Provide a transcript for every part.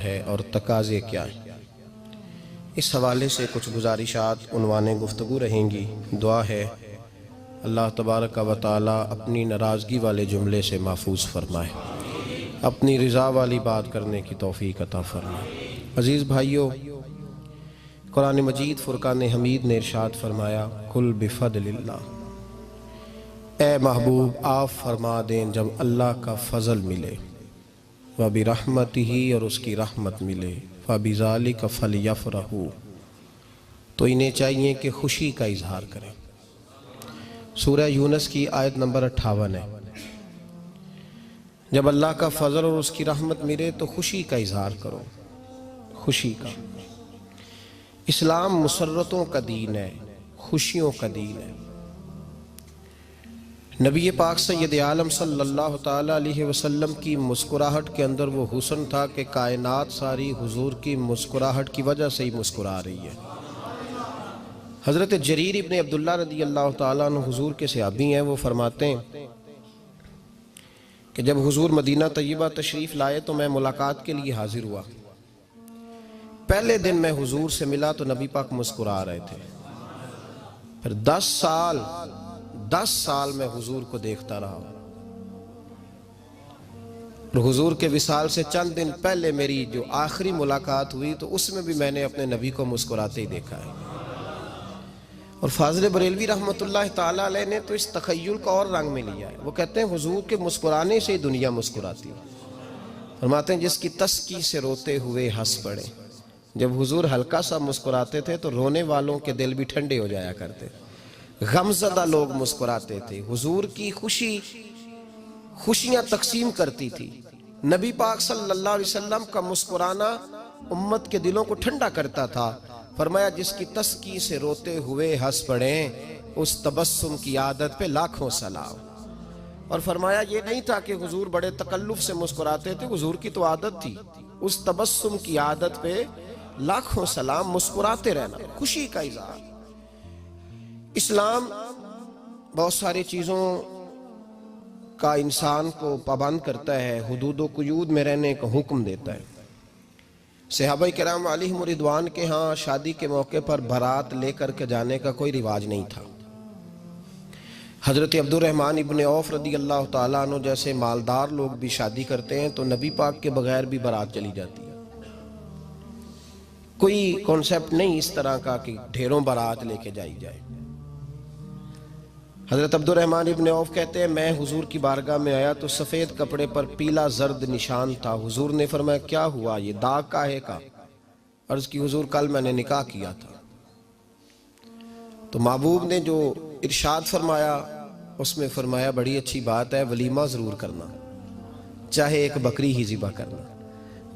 ہے اور تقاضے کیا ہیں۔ اس حوالے سے کچھ گزارشات عنوان گفتگو رہیں گی۔ دعا ہے اللہ تبارک و تعالی اپنی ناراضگی والے جملے سے محفوظ فرمائے، اپنی رضا والی بات کرنے کی توفیق عطا فرمائے۔ عزیز بھائیو، قرآن مجید فرقان حمید نے ارشاد فرمایا قل بفضل اللہ، اے محبوب آپ فرما دیں جب اللہ کا فضل ملے، وَبِرَحْمَتِهِ اور اس کی رحمت ملے، فَبِذَلِكَ فَلْيَفْرَحُوا تو انہیں چاہیے کہ خوشی کا اظہار کریں۔ سورہ یونس کی آیت نمبر 58 ہے۔ جب اللہ کا فضل اور اس کی رحمت ملے تو خوشی کا اظہار کرو، خوشی کا۔ اسلام مسرتوں کا دین ہے، خوشیوں کا دین ہے۔ نبی پاک سید عالم صلی اللہ تعالیٰ علیہ وسلم کی مسکراہٹ کے اندر وہ حسن تھا کہ کائنات ساری حضور کی مسکراہٹ کی وجہ سے ہی مسکرا رہی ہے۔ حضرت جریر ابن عبداللہ رضی اللہ تعالیٰ عنہ حضور کے صحابی ہیں، وہ فرماتے ہیں کہ جب حضور مدینہ طیبہ تشریف لائے تو میں ملاقات کے لیے حاضر ہوا۔ پہلے دن میں حضور سے ملا تو نبی پاک مسکرا رہے تھے۔ پھر 10 سال میں حضور کو دیکھتا رہا، اور حضور کے وصال سے چند دن پہلے میری جو آخری ملاقات ہوئی تو اس میں بھی میں نے اپنے نبی کو مسکراتے ہی دیکھا ہے۔ اور فاضل بریلوی رحمۃ اللہ تعالیٰ علیہ نے تو اس تخیل کا اور رنگ میں لیا ہے۔ وہ کہتے ہیں حضور کے مسکرانے سے ہی دنیا مسکراتی ہے۔ فرماتے ہیں جس کی تسکی سے روتے ہوئے ہنس پڑے۔ جب حضور ہلکا سا مسکراتے تھے تو رونے والوں کے دل بھی ٹھنڈے ہو جایا کرتے، غمزدہ لوگ مسکراتے تھے۔ حضور کی خوشیاں تقسیم کرتی تھی۔ نبی پاک صلی اللہ علیہ وسلم کا مسکرانا امت کے دلوں کو ٹھنڈا کرتا تھا۔ فرمایا جس کی تسکی سے روتے ہوئے ہنس پڑیں اس تبسم کی عادت پہ لاکھوں سلام۔ اور فرمایا یہ نہیں تھا کہ حضور بڑے تکلف سے مسکراتے تھے، حضور کی تو عادت تھی اس تبسم کی عادت پہ لاکھوں سلام، مسکراتے رہنا، خوشی کا اظہار۔ اسلام بہت ساری چیزوں کا انسان کو پابند کرتا ہے، حدود و قیود میں رہنے کا حکم دیتا ہے۔ صحابہ کرام علیہم رضوان کے ہاں شادی کے موقع پر بارات لے کر کے جانے کا کوئی رواج نہیں تھا۔ حضرت عبد الرحمن ابن عوف رضی اللہ تعالیٰ عنہ جیسے مالدار لوگ بھی شادی کرتے ہیں تو نبی پاک کے بغیر بھی بارات چلی جاتی ہے۔ کوئی کانسیپٹ نہیں اس طرح کا کہ ڈھیروں بارات لے کے جائی جائے۔ حضرت عبد الرحمن ابن عوف کہتے ہیں میں حضور کی بارگاہ میں آیا تو سفید کپڑے پر پیلا زرد نشان تھا۔ حضور نے فرمایا کیا ہوا، یہ داغ کاہے کا؟ عرض کی حضور کل میں نے نکاح کیا تھا۔ تو محبوب نے جو ارشاد فرمایا اس میں فرمایا بڑی اچھی بات ہے، ولیمہ ضرور کرنا، چاہے ایک بکری ہی ذبح کرنا۔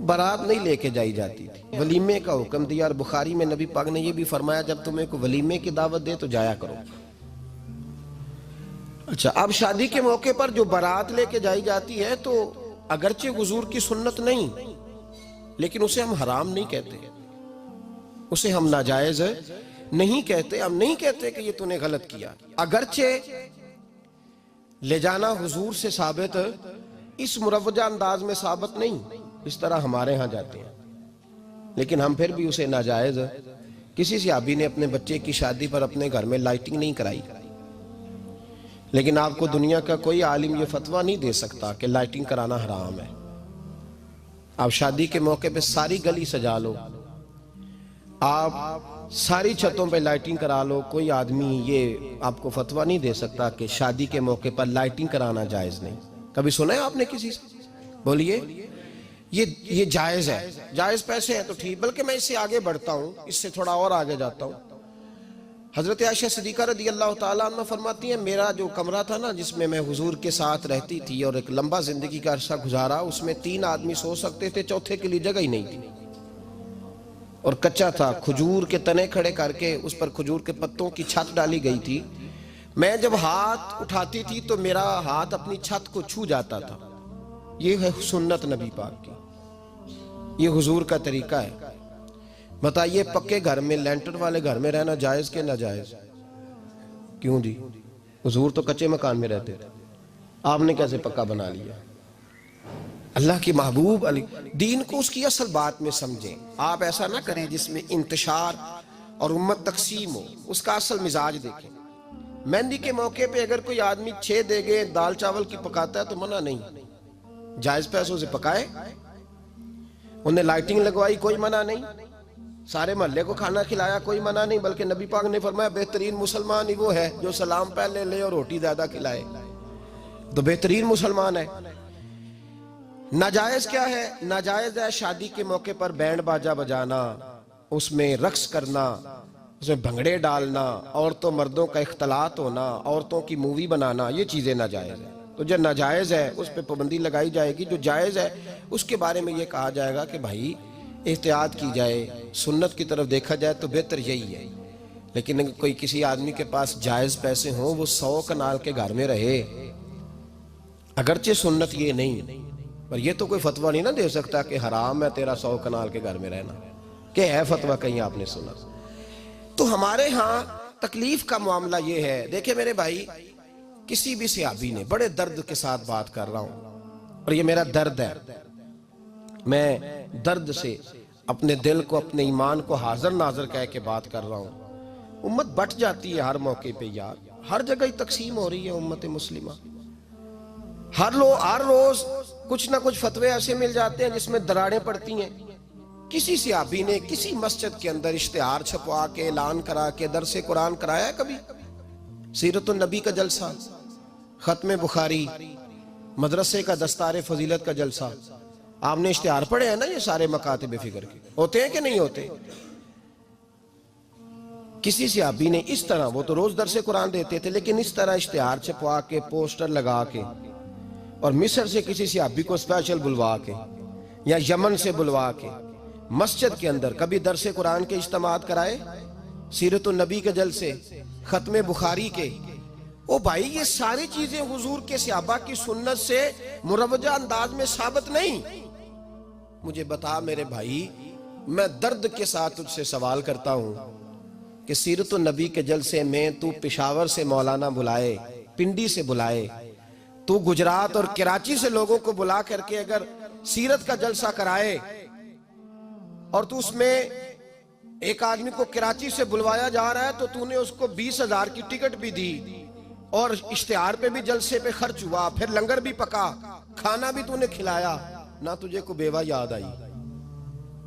بارات نہیں لے کے جائی جاتی تھی، ولیمے کا حکم دیا۔ اور بخاری میں نبی پاک نے یہ بھی فرمایا جب تمہیں کوئی ولیمے کی دعوت دے تو جایا کرو۔ اچھا، اب شادی کے موقع پر جو بارات لے کے جائی جاتی ہے تو اگرچہ حضور کی سنت نہیں لیکن اسے ہم حرام نہیں کہتے، اسے ہم ناجائز نہیں کہتے، ہم نہیں کہتے کہ یہ تو نے غلط کیا۔ اگرچہ لے جانا حضور سے ثابت اس مروجہ انداز میں ثابت نہیں اس طرح ہمارے ہاں جاتے ہیں، لیکن ہم پھر بھی اسے ناجائز۔ کسی صحابی نے اپنے بچے کی شادی پر اپنے گھر میں لائٹنگ نہیں کرائی، لیکن آپ کو دنیا کا کوئی عالم یہ فتویٰ نہیں دے سکتا کہ لائٹنگ کرانا حرام ہے۔ آپ شادی کے موقع پہ ساری گلی سجا لو، آپ ساری چھتوں پہ لائٹنگ کرا لو، کوئی آدمی یہ آپ کو فتویٰ نہیں دے سکتا کہ شادی کے موقع پر لائٹنگ کرانا جائز نہیں۔ کبھی سنا ہے آپ نے کسی سے؟ بولیے یہ جائز ہے، جائز پیسے ہیں تو ٹھیک، بلکہ میں اس سے آگے بڑھتا ہوں، اس سے تھوڑا اور آگے جاتا ہوں۔ حضرت عائشہ صدیقہ رضی اللہ تعالیٰ عنہ فرماتی ہیں میرا جو کمرہ تھا نا جس میں میں حضور کے ساتھ رہتی تھی اور ایک لمبا زندگی کا عرصہ گزارا، اس میں 3 آدمی سو سکتے تھے، چوتھے کے لیے جگہ ہی نہیں تھی، اور کچا تھا۔ کھجور کے تنے کھڑے کر کے اس پر کھجور کے پتوں کی چھت ڈالی گئی تھی۔ میں جب ہاتھ اٹھاتی تھی تو میرا ہاتھ اپنی چھت کو چھو جاتا تھا۔ یہ ہے سنت نبی پاک کی، یہ حضور کا طریقہ ہے۔ بتائیے پکے گھر میں، لینٹر والے گھر میں رہنا جائز کہ ناجائز؟ کیوں جی؟ حضور تو کچے مکان میں رہتے تھے، آپ نے کیسے پکا بنا لیا؟ اللہ کی محبوب دین کو اس کی اصل بات میں سمجھیں. آپ ایسا نہ کریں جس میں انتشار اور امت تقسیم ہو. اس کا اصل مزاج دیکھیں. مہندی کے موقع پہ اگر کوئی آدمی 6 دیگیں دال چاول کی پکاتا ہے تو منع نہیں, جائز پیسوں سے پکائے. انہیں لائٹنگ لگوائی, کوئی منع نہیں. سارے محلے کو کھانا کھلایا, کوئی منع نہیں. بلکہ نبی پاک نے فرمایا بہترین مسلمان ہی وہ ہے جو سلام پہلے لے اور روٹی زیادہ کھلائے, تو بہترین مسلمان ہے. ناجائز کیا ہے؟ ناجائز ہے شادی کے موقع پر بینڈ باجا بجانا, اس میں رقص کرنا, اس میں بھنگڑے ڈالنا, عورتوں مردوں کا اختلاط ہونا, عورتوں کی مووی بنانا, یہ چیزیں ناجائز ہیں. تو جو ناجائز ہے اس پہ پابندی لگائی جائے گی. جو جائز ہے اس کے بارے میں یہ کہا جائے گا کہ بھائی احتیاط کی جائے, سنت کی طرف دیکھا جائے تو بہتر یہی ہے. لیکن اگر کوئی کسی آدمی کے پاس جائز پیسے ہوں, وہ 100 کنال کے گھر میں رہے, اگرچہ سنت یہ نہیں, پر یہ تو کوئی فتویٰ نہیں نہ دے سکتا کہ حرام ہے تیرا 100 کنال کے گھر میں رہنا, کہ ہے فتویٰ کہیں آپ نے سنا. تو ہمارے ہاں تکلیف کا معاملہ یہ ہے. دیکھیں میرے بھائی, کسی بھی صحابی نے, بڑے درد کے ساتھ بات کر رہا ہوں اور یہ میرا درد ہے, میں درد سے اپنے دل کو, اپنے ایمان کو حاضر ناظر کہہ کے بات کر رہا ہوں. امت بٹ جاتی ہے ہر موقع پہ یار, ہر جگہ ہی تقسیم ہو رہی ہے امت مسلمہ. ہر روز کچھ نہ کچھ فتوے ایسے مل جاتے ہیں جس میں دراڑیں پڑتی ہیں. کسی صحابی نے کسی مسجد کے اندر اشتہار چھپوا کے, اعلان کرا کے درس قرآن کرایا ہے کبھی؟ سیرت النبی کا جلسہ, ختم بخاری, مدرسے کا دستار فضیلت کا جلسہ, آپ نے اشتہار پڑھے ہیں نا یہ سارے مکاتب فکر کے, ہوتے ہیں کہ نہیں ہوتے؟ کسی صحابی نے اس طرح, وہ تو روز درس قرآن دیتے تھے, لیکن اس طرح اشتہار چھپوا کے, پوسٹر لگا کے, اور مصر سے کسی صحابی کو اسپیشل بلوا کے یا یمن سے بلوا کے مسجد کے اندر کبھی درس قرآن کے اجتماعات کرائے, سیرت النبی کے جلسے, ختم بخاری کے. او بھائی یہ ساری چیزیں حضور کے صحابہ کی سنت سے مروجہ انداز میں ثابت نہیں. مجھے بتا میرے بھائی, میں درد کے ساتھ تجھ سے سوال کرتا ہوں کہ سیرت النبی کے جلسے میں تو پشاور سے مولانا بلائے, پنڈی سے بلائے, تو گجرات اور کراچی سے لوگوں کو بلا کر کے اگر سیرت کا جلسہ کرائے, اور تو اس میں ایک آدمی کو کراچی سے بلوایا جا رہا ہے تو تو نے اس کو 20,000 کی ٹکٹ بھی دی, اور اشتہار پہ بھی جلسے پہ خرچ ہوا, پھر لنگر بھی پکا, کھانا بھی تو نے کھلایا, نہ تجھے کوئی بیوہ یاد آئی,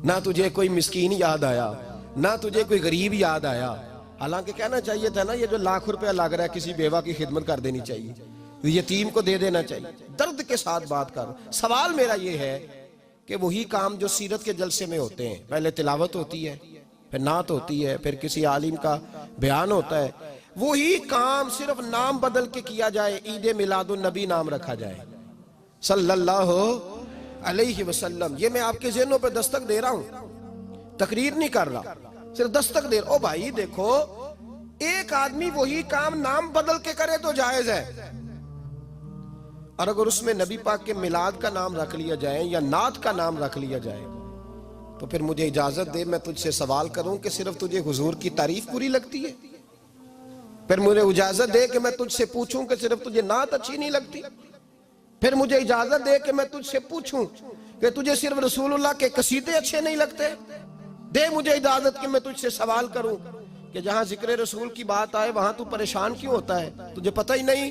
نہ تجھے کوئی مسکین یاد آیا, نہ تجھے کوئی غریب یاد آیا. حالانکہ کہنا چاہیے تھا نا یہ جو ₹1,00,000 لگ رہا ہے کسی بیوہ کی خدمت کر دینی چاہیے, یتیم کو دے دینا چاہیے. درد کے ساتھ بات کر. سوال میرا یہ ہے کہ وہی کام جو سیرت کے جلسے میں ہوتے ہیں, پہلے تلاوت ہوتی ہے, پھر نعت ہوتی ہے, پھر کسی عالم کا بیان ہوتا ہے, وہی کام صرف نام بدل کے کیا جائے, عید میلاد النبی نام رکھا جائے صلی اللہ علیہ وسلم. یہ میں آپ کے ذہنوں پہ دستک دے رہا ہوں, تقریر نہیں کر رہا, صرف دستک دے رہا. او بھائی دیکھو, ایک آدمی وہی کام نام بدل کے کرے تو جائز ہے, اور اگر اس میں نبی پاک کے میلاد کا نام رکھ لیا جائے یا نعت کا نام رکھ لیا جائے تو پھر مجھے اجازت دے میں تجھ سے سوال کروں کہ صرف تجھے حضور کی تعریف پوری لگتی ہے؟ پھر مجھے اجازت دے کہ میں تجھ سے پوچھوں کہ صرف تجھے نعت اچھی نہیں لگتی؟ پھر مجھے اجازت دے کہ میں تجھ سے پوچھوں کہ تجھے صرف رسول اللہ کے قصیدے اچھے نہیں لگتے؟ دے مجھے اجازت کہ میں تجھ سے سوال کروں کہ جہاں ذکر رسول کی بات آئے وہاں تو پریشان کیوں ہوتا ہے؟ تجھے پتہ ہی نہیں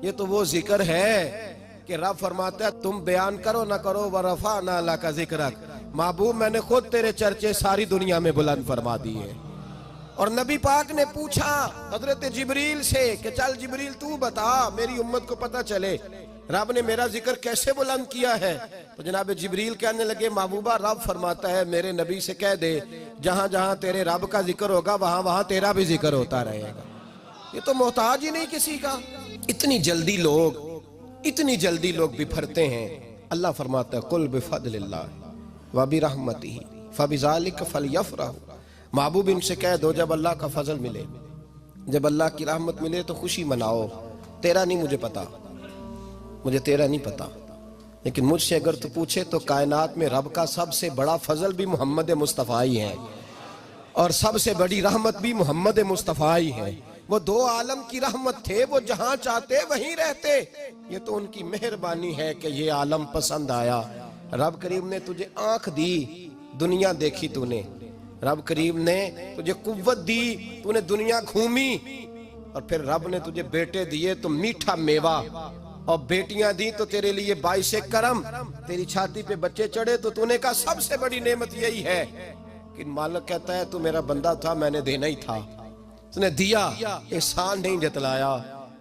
یہ تو وہ ذکر ہے کہ رب فرماتا ہے تم بیان کرو نہ کرو وَرَفَعْنَا لَكَ ذِكْرَكَ, محبوب میں نے خود تیرے چرچے ساری دنیا میں بلند فرما دیے. اور نبی پاک نے پوچھا حضرت جبریل سے کہ چل جبریل تو بتا میری امت کو پتہ چلے رب نے میرا ذکر کیسے بلند کیا ہے. تو جناب جبریل کہنے لگے محبوبہ رب فرماتا ہے میرے نبی سے کہہ دے جہاں جہاں تیرے رب کا ذکر ہوگا وہاں وہاں تیرا بھی ذکر ہوتا رہے گا. یہ تو محتاج ہی نہیں کسی کا. اتنی جلدی لوگ بپھرتے ہیں. اللہ فرماتا ہے قل بفضل اللہ وبرحمتہ فبذلک فلیفرحوا. محبوب ان سے کہہ دو جب اللہ کا فضل ملے, جب اللہ کی رحمت ملے تو خوشی مناؤ. تیرا نہیں مجھے پتا, مجھے تیرا نہیں پتا, لیکن مجھ سے اگر تو پوچھے تو کائنات میں رب کا سب سے بڑا فضل بھی محمد مصطفیٰ ہی ہے, اور سب سے بڑی رحمت بھی محمد مصطفیٰ ہی ہے. وہ دو عالم کی رحمت تھے, وہ جہاں چاہتے وہیں رہتے. یہ تو ان کی مہربانی ہے کہ یہ عالم پسند آیا. رب کریم نے تجھے آنکھ دی، دنیا دیکھی تو نے، رب کریم نے تجھے قوت دی، تو نے دنیا گھومی، اور پھر رب نے تجھے بیٹے دیے تو میٹھا میوہ، اور بیٹیاں دی تو تیرے لیے باعث کرم، تیری چھاتی پہ بچے چڑھے تو نے کہا سب سے بڑی نعمت یہی ہے کہ مالک کہتا ہے تو میرا بندہ تھا، میں نے دینا ہی تھا، تو نے دیا، احسان نہیں جتلایا،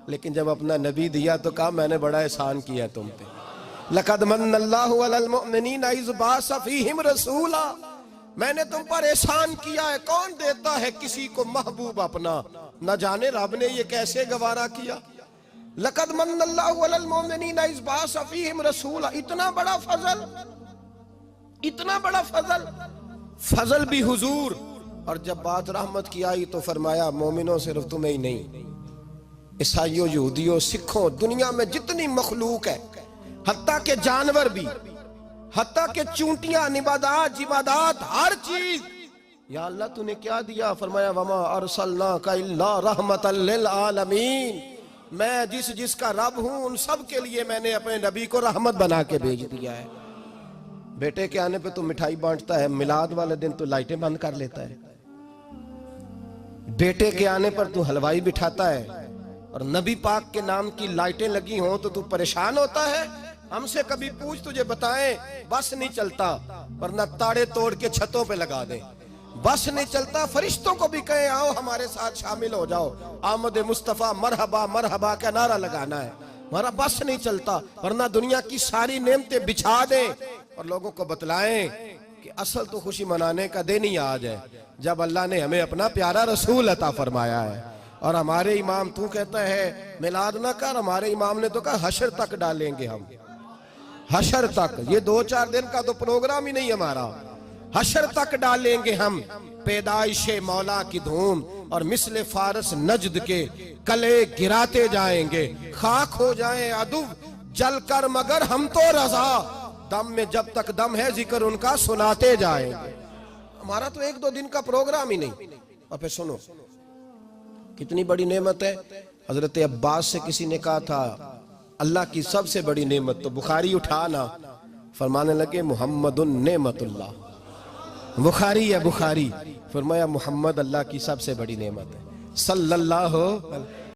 لیکن جب اپنا نبی دیا تو کہا میں نے بڑا احسان کیا ہے تم پہ۔ لَقَدْ مَنَّ اللَّهُ عَلَى الْمُؤْمِنِينَ إِذْ بَعَثَ فِيهِمْ رَسُولًا، میں نے تم پر احسان کیا ہے۔ کون دیتا ہے کسی کو محبوب اپنا؟ نہ جانے رب نے یہ کیسے گوارا کیا۔ لَقَدْ مَنَّ اللَّهُ عَلَى الْمُؤْمِنِينَ إِذْ بَعَثَ فِيهِمْ رَسُولًا، اتنا بڑا فضل، اتنا بڑا فضل، فضل بھی حضور۔ اور جب بات رحمت کی آئی تو فرمایا مومنوں صرف تمہیں ہی نہیں، عیسائیوں، یہودیوں، سکھوں، دنیا میں جتنی مخلوق ہے، حتیٰ کہ جانور بھی، حتیٰ کہ چونٹیاں، نباتات، جمادات، ہر چیز، یا اللہ تو نے کیا دیا؟ فرمایا وَمَا أَرْسَلْنَاكَ إِلَّا رَحْمَةً لِلْعَالَمِينَ، میں جس کا رب ہوں ان سب کے لیے میں نے اپنے نبی کو رحمت بنا کے بھیج دیا ہے۔ بیٹے کے آنے پہ تو مٹھائی بانٹتا ہے، میلاد والے دن تو لائٹیں بند کر لیتا ہے، بیٹے کے آنے پر تو حلوائی بٹھاتا ہے، اور نبی پاک کے نام کی لائٹیں لگی ہوں تو پریشان ہوتا ہے۔ ہم سے کبھی پوچھ تجھے بتائیں، بس نہیں چلتا، ورنہ تاڑے توڑ کے چھتوں پہ لگا دیں۔ بس نہیں چلتا، فرشتوں کو بھی کہیں آؤ ہمارے ساتھ شامل ہو جاؤ، آمد مصطفیٰ مرحبا مرحبا کا نعرہ لگانا ہے، ہمارا بس نہیں چلتا، ورنہ دنیا کی ساری نعمتیں بچھا دیں اور لوگوں کو بتلائیں کہ اصل تو خوشی منانے کا دن ہی آج ہے جب اللہ نے ہمیں اپنا پیارا رسول عطا فرمایا ہے۔ اور ہمارے امام تو کہتا ہے میلاد نہ کر، ہمارے امام نے تو کہا حشر تک ڈالیں گے ہم، حشر تک، یہ 2-4 دن کا تو پروگرام ہی نہیں ہمارا، حشر تک ڈالیں گے ہم پیدائش مولا کی دھوم، اور مثل فارس نجد کے کلے گراتے جائیں گے، خاک ہو جائیں عدو جل کر مگر ہم تو رضا، دم میں جب تک دم ہے ذکر ان کا سناتے جائیں گے۔ ہمارا تو 1-2 دن کا پروگرام ہی نہیں۔ اور پھر سنو کتنی بڑی نعمت ہے۔ حضرت عباس سے کسی نے کہا تھا اللہ کی سب سے بڑی نعمت، تو بخاری اٹھانا، فرمانے لگے محمد نعمت اللہ، بخاری ہے بخاری، فرمایا محمد اللہ کی سب سے بڑی نعمت ہے، صلی اللہ